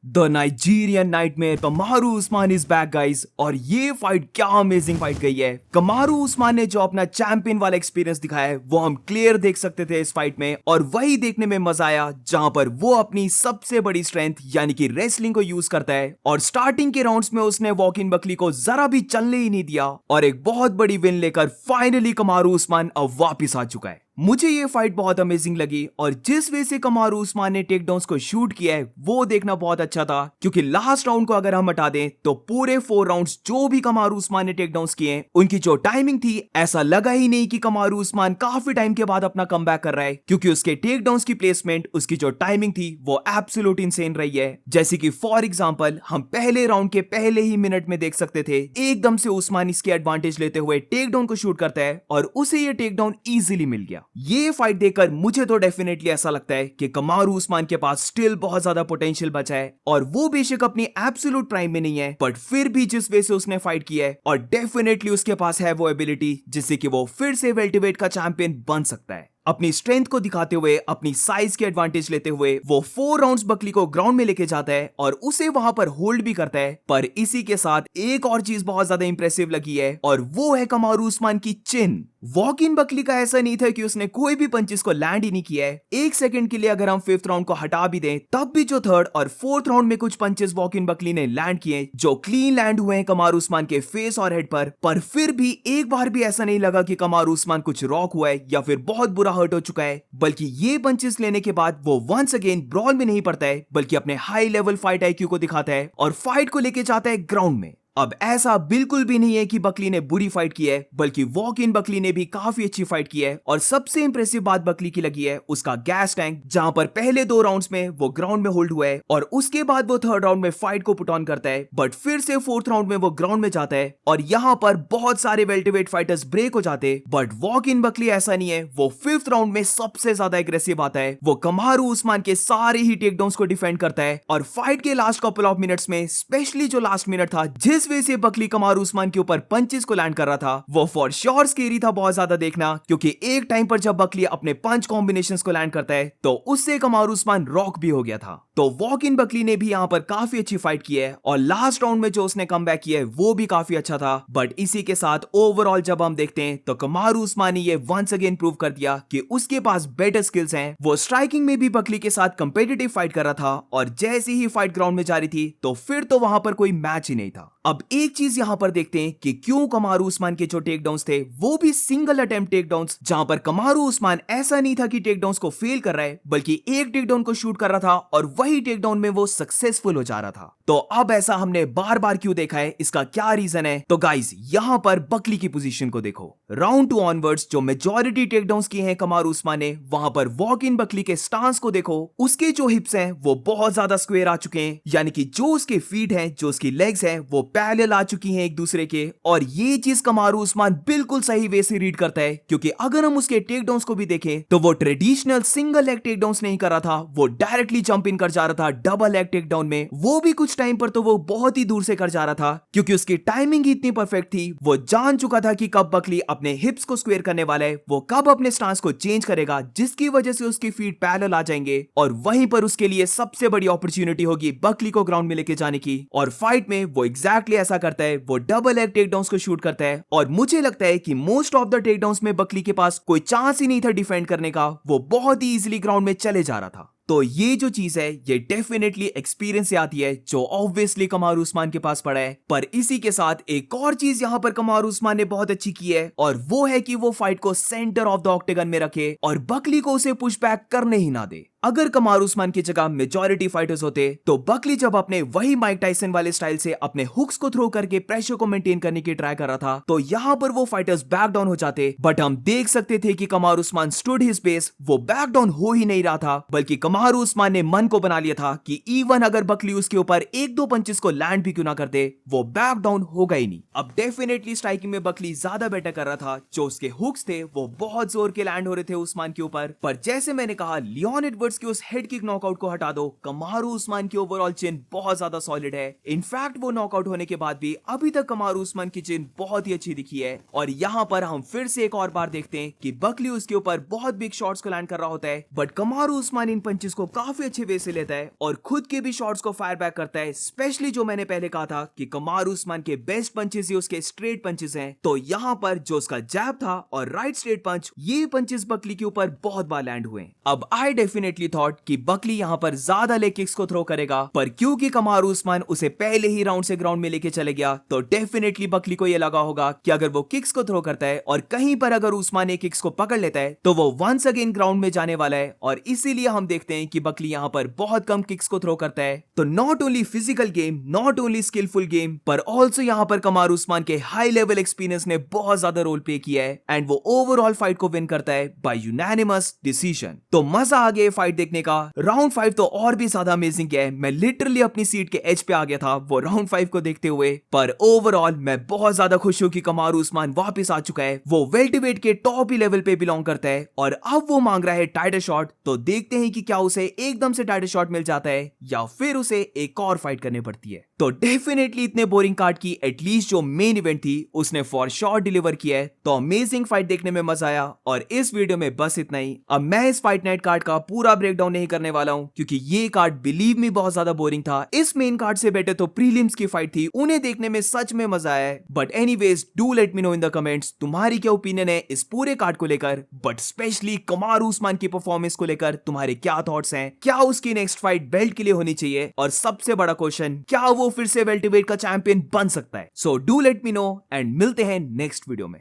The Nigerian nightmare कमारू Usman is back guys. और ये fight क्या अमेजिंग फाइट गई है। कमारू उस्मान ने जो अपना चैंपियन वाला एक्सपीरियंस दिखाया है वो हम क्लियर देख सकते थे इस फाइट में, और वही देखने में मजा आया जहां पर वो अपनी सबसे बड़ी स्ट्रेंथ यानी कि रेसलिंग को यूज करता है। और स्टार्टिंग के राउंड्स में उसने वॉक इन बकली को जरा भी चलने ही नहीं दिया और एक बहुत बड़ी विन लेकर फाइनली कमारू उस्मान अब वापिस आ चुका है। मुझे ये फाइट बहुत अमेजिंग लगी और जिस वे से कमारू उस्मान ने टेक डाउन्स को शूट किया है वो देखना बहुत अच्छा था, क्योंकि लास्ट राउंड को अगर हम हटा दें तो पूरे 4 राउंड्स जो भी कमारू उस्मान ने टेक डाउन्स किए उनकी जो टाइमिंग थी ऐसा लगा ही नहीं कि कमारू उस्मान काफी टाइम के बाद अपना कमबैक कर रहा है, क्योंकि उसके टेक डाउन्स की प्लेसमेंट, उसकी जो टाइमिंग थी वो एब्सोल्यूट इंसेन रही है। जैसे कि फॉर एग्जांपल हम पहले राउंड के पहले ही मिनट में देख सकते थे एकदम से उस्मान इसकी एडवांटेज लेते हुए टेक डाउन को शूट करता है और उसे ये टेक डाउन इजीली मिल गया। ये फाइट देखकर मुझे तो डेफिनेटली ऐसा लगता है कि कमारू उस्मान के पास स्टिल बहुत ज्यादा पोटेंशियल बचा है, और वो बेशक अपनी एब्सोल्यूट प्राइम में नहीं है बट फिर भी जिस वे से उसने फाइट किया है और डेफिनेटली उसके पास है वो एबिलिटी जिससे कि वो फिर से वेल्टरवेट का चैंपियन बन सकता है। अपनी स्ट्रेंथ को दिखाते हुए, अपनी साइज के एडवांटेज लेते हुए वो 4 राउंड्स बकली को ग्राउंड में लेके जाता है और उसे वहां पर होल्ड भी करता है। पर इसी के साथ एक और चीज बहुत ज्यादा इंप्रेसिव लगी है और वो है कमारू उस्मान की चिन। वॉक इन बकली का ऐसा नहीं था कि उसने कोई भी पंचेस को लैंड ही नहीं किया है। एक सेकंड के लिए अगर हम 5th राउंड को हटा भी दें तब भी जो 3rd और 4th राउंड में कुछ पंचेस वॉक इन बकली ने लैंड किए जो क्लीन लैंड हुए हैं कमारू उस्मान के फेस और हेड पर फिर भी एक बार भी ऐसा नहीं लगा कि कमारू उस्मान कुछ रॉक हुआ है या फिर बहुत बुरा हर्ट हो चुका है, बल्कि ये पंचेस लेने के बाद वो वंस अगेन ब्रॉल में नहीं पड़ता है बल्कि अपने हाई लेवल फाइट आईक्यू को दिखाता है और फाइट को लेके जाता है ग्राउंड में। अब ऐसा बिल्कुल भी नहीं है कि बकली ने बुरी फाइट की है, बल्कि वॉक इन बकली ने भी काफी अच्छी फाइट की है। और सबसे इंप्रेसिव बात बकली की लगी है उसका गैस टैंक, जहां पर पहले 2 राउंड्स में वो ग्राउंड में होल्ड हुआ है और उसके बाद वो 3rd राउंड में फाइट को पुट ऑन करता है, बट फिर से 4th राउंड में वो ग्राउंड में जाता है और यहाँ पर बहुत सारे वेल्टरवेट फाइटर्स ब्रेक हो जाते हैं। बट वॉक इन बकली ऐसा नहीं है, वो 5th राउंड में सबसे ज्यादा एग्रेसिव आता है। वो कमारू उस्मान के सारे ही टेकडाउन्स को डिफेंड करता है और फाइट के लास्ट कपल ऑफ मिनट्स में, स्पेशली जो लास्ट मिनट था जिस वे से बकली कमारू उस्मान के ऊपर पंचेस को लैंड कर रहा था, वो फॉर श्योर स्केरी था बहुत ज्यादा देखना, क्योंकि एक टाइम पर जब बकली अपने पंच कॉम्बिनेशंस को लैंड करता है तो उससे कमारू उस्मान रॉक भी हो गया था। तो वॉक इन बकली ने भी यहां पर काफी अच्छी फाइट की है और लास्ट राउंड में जो उसने कमबैक किया है वो भी काफी अच्छा था। बट इसी के साथ ओवरऑल जब हम देखते हैं तो कमारू उस्मान ने ये वंस अगेन प्रूव कर दिया कि उसके पास बेटर स्किल्स हैं। वो स्ट्राइकिंग में भी बकली के साथ कंपेटिटिव फाइट कर रहा था और जैसे ही फाइट ग्राउंड में जा रही थी तो फिर तो वहां पर कोई मैच ही नहीं था। अब एक चीज यहां पर देखते हैं कि क्यों कमारू उस्मान के जो टेकडाउन्स थे वो भी सिंगल अटेम्प्ट टेकडाउन्स, जहां पर कमारू उस्मान ऐसा नहीं था कि टेकडाउन्स को फेल कर रहा है बल्कि एक टेकडाउन को शूट कर रहा था और वही टेकडाउन में वो सक्सेसफुल हो जा रहा था। तो अब ऐसा हमने बार बार क्यों देखा है, इसका क्या रीजन है? तो गाइस यहां पर बकली की पोजीशन को देखो। राउंड 2 ऑनवर्ड्स जो मेजॉरिटी टेकडाउन्स किए हैं कमारू उस्मान ने, वहां पर वॉक इन बकली के स्टांस को देखो। उसके जो हिप्स हैं वो बहुत ज्यादा स्क्वायर आ चुके हैं, यानी कि जो उसके फीट हैं, जो उसकी लेग्स हैं वो पैरेलल आ चुकी हैं एक दूसरे के। और ये चीज कमारू उस्मान बिल्कुल सही वे से रीड करता है, क्योंकि अगर हम उसके टेकडाउन्स को भी देखें तो वो ट्रेडिशनल सिंगल लेग टेकडाउन्स नहीं कर रहा था, वो डायरेक्टली जंप इन कर जा रहा था डबल लेग टेकडाउन में। वो भी कुछ टाइम पर तो वो बहुत ही दूर से कर जा रहा था, क्योंकि उसकी टाइमिंग इतनी परफेक्ट थी। वो जान चुका था कि कब बकली अपने हिप्स को स्क्वायर करने वाला है, वो कब अपने स्टांस को चेंज करेगा जिसकी वजह से उसकी फीट पैरेलल आ जाएंगे और वहीं पर उसके लिए सबसे बड़ी अपॉर्चुनिटी होगी बकली को ग्राउंड में लेके जाने की। और फाइट में वो एग्जैक्टली ऐसा करता है, वो डबल लेग टेकडाउन्स को शूट करता है और मुझे लगता है कि मोस्ट ऑफ द टेकडाउन्स में बकली के पास कोई चांस ही नहीं था डिफेंड करने का, वो बहुत ही इजीली ग्राउंड में चले जा रहा था। तो ये जो चीज है ये डेफिनेटली एक्सपीरियंस से आती है जो ऑब्वियसली कमारू उस्मान के पास पड़ा है। पर इसी के साथ एक और चीज यहां पर कमारू उस्मान ने बहुत अच्छी की है और वो है कि वो फाइट को सेंटर ऑफ द ऑक्टेगन में रखे और बकली को उसे पुश बैक करने ही ना दे। अगर कमारू उस्मान की जगह मेजॉरिटी फाइटर्स होते तो बकली जब अपने वही माइक टाइसन वाले स्टाइल से अपने हुक्स को थ्रो करके प्रेशर को मेंटेन करने की ट्राई कर रहा था तो यहां पर वो फाइटर्स बैक डाउन हो जाते। बट हम देख सकते थे कि कमारू उस्मान स्टूड हिज बेस, वो बैक डाउन हो ही नहीं रहा था, बल्कि कमारू उस्मान ने मन को बना लिया था कि इवन अगर बकली उसके ऊपर 1-2 पंचेस को लैंड भी क्यों ना करते वो बैक डाउन होगा ही नहीं। अब डेफिनेटली स्ट्राइकिंग में बकली ज्यादा बेटर कर रहा था, जो उसके हुक्स थे वो बहुत जोर के लैंड हो रहे थे उस्मान के ऊपर। पर जैसे मैंने कहा लियोन एडवर्ड्स एडवर्ड्स के उस हेड किक नॉकआउट को हटा दो, कमारू उस्मान की ओवरऑल चिन बहुत ज्यादा सॉलिड है। इनफैक्ट वो नॉकआउट होने के बाद भी अभी तक कमारू उस्मान की चिन बहुत ही अच्छी दिखी है। और यहाँ पर हम फिर से एक और बार देखते हैं कि बकली उसके ऊपर बहुत बिग शॉट्स को लैंड कर रहा होता है, बट कमारू उस्मान इन पंचेस को काफी अच्छे वे से लेता है और खुद के भी शॉट्स को फायर बैक करता है। स्पेशली जो मैंने पहले कहा था कि कमारू उस्मान के बेस्ट पंचेस ही उसके स्ट्रेट पंचेस हैं, तो यहाँ पर जो उसका जैब था और राइट स्ट्रेट पंच, ये पंचेस बकली के ऊपर बहुत बार लैंड हुए। अब आई डेफिनेटली थॉट कि बकली यहाँ पर ज्यादा लेग किक्स को थ्रो करेगा, पर क्योंकि कमारू उस्मान उसे पहले ही राउंड से ग्राउंड में लेके चले गया, तो डेफिनेटली बकली को ये लगा होगा कि अगर वो किक्स को थ्रो करता है और कहीं पर अगर उस्मान ने किक्स को पकड़ लेता है तो वो वंस अगेन ग्राउंड में जाने वाला है। और इसीलिए हम देखते हैं कि बकली यहाँ पर बहुत कम किक्स को थ्रो करता है। तो not only physical game, not only skillful game, पर ऑल्सो यहाँ पर कमारू उस्मान के हाई लेवल एक्सपीरियंस ने बहुत ज्यादा रोल प्ले किया है एंड वो ओवरऑल फाइट को विन करता है बाय यूनानिमस डिसीजन। तो मजा आ गया फाइट देखने का। राउंड 5 तो और भी ज्यादा अमेजिंग है। मैं लिटरली अपनी सीट के एज पे आ गया था वो राउंड 5 को देखते हुए। पर ओवरऑल मैं बहुत ज्यादा खुश हूं कि कमारू उस्मान वापस आ चुका है। वो वेल्टरवेट के टॉप ही लेवल पे बिलोंग करता है और अब वो मांग रहा है टाइटल शॉट। तो देखते हैं कि क्या उसे एकदम से टाइटल शॉट मिल जाता है या फिर उसे एक और फाइट करनी पड़ती है। तो डेफिनेटली इतने बोरिंग कार्ड की एटलीस्ट जो मेन इवेंट थी उसने फॉर श्योर डिलीवर किया है। तो अमेजिंग फाइट देखने में मजा आया और इस वीडियो में बस इतना ही। अब मैं इस फाइट नाइट कार्ड का पूरा ब्रेकडाउन नहीं करने वाला हूं क्योंकि ये कार्ड बिलीव मी बहुत ज्यादा बोरिंग था। इस मेन कार्ड से बेटर तो प्रीलिम्स की फाइट थी, उन्हें देखने में सच में मजा आया है। But anyways do let me know in the comments तुम्हारी क्या ओपिनियन है इस पूरे कार्ड को लेकर, बट स्पेशली कमारू उस्मान की परफॉर्मेंस को लेकर तुम्हारे क्या थॉट्स हैं। क्या उसकी नेक्स्ट फाइट बेल्ट के लिए होनी चाहिए और सबसे बड़ा क्वेश्चन, क्या वो फिर से वेल्टरवेट का चैंपियन बन सकता है। So do let me know and मिलते हैं नेक्स्ट वीडियो में।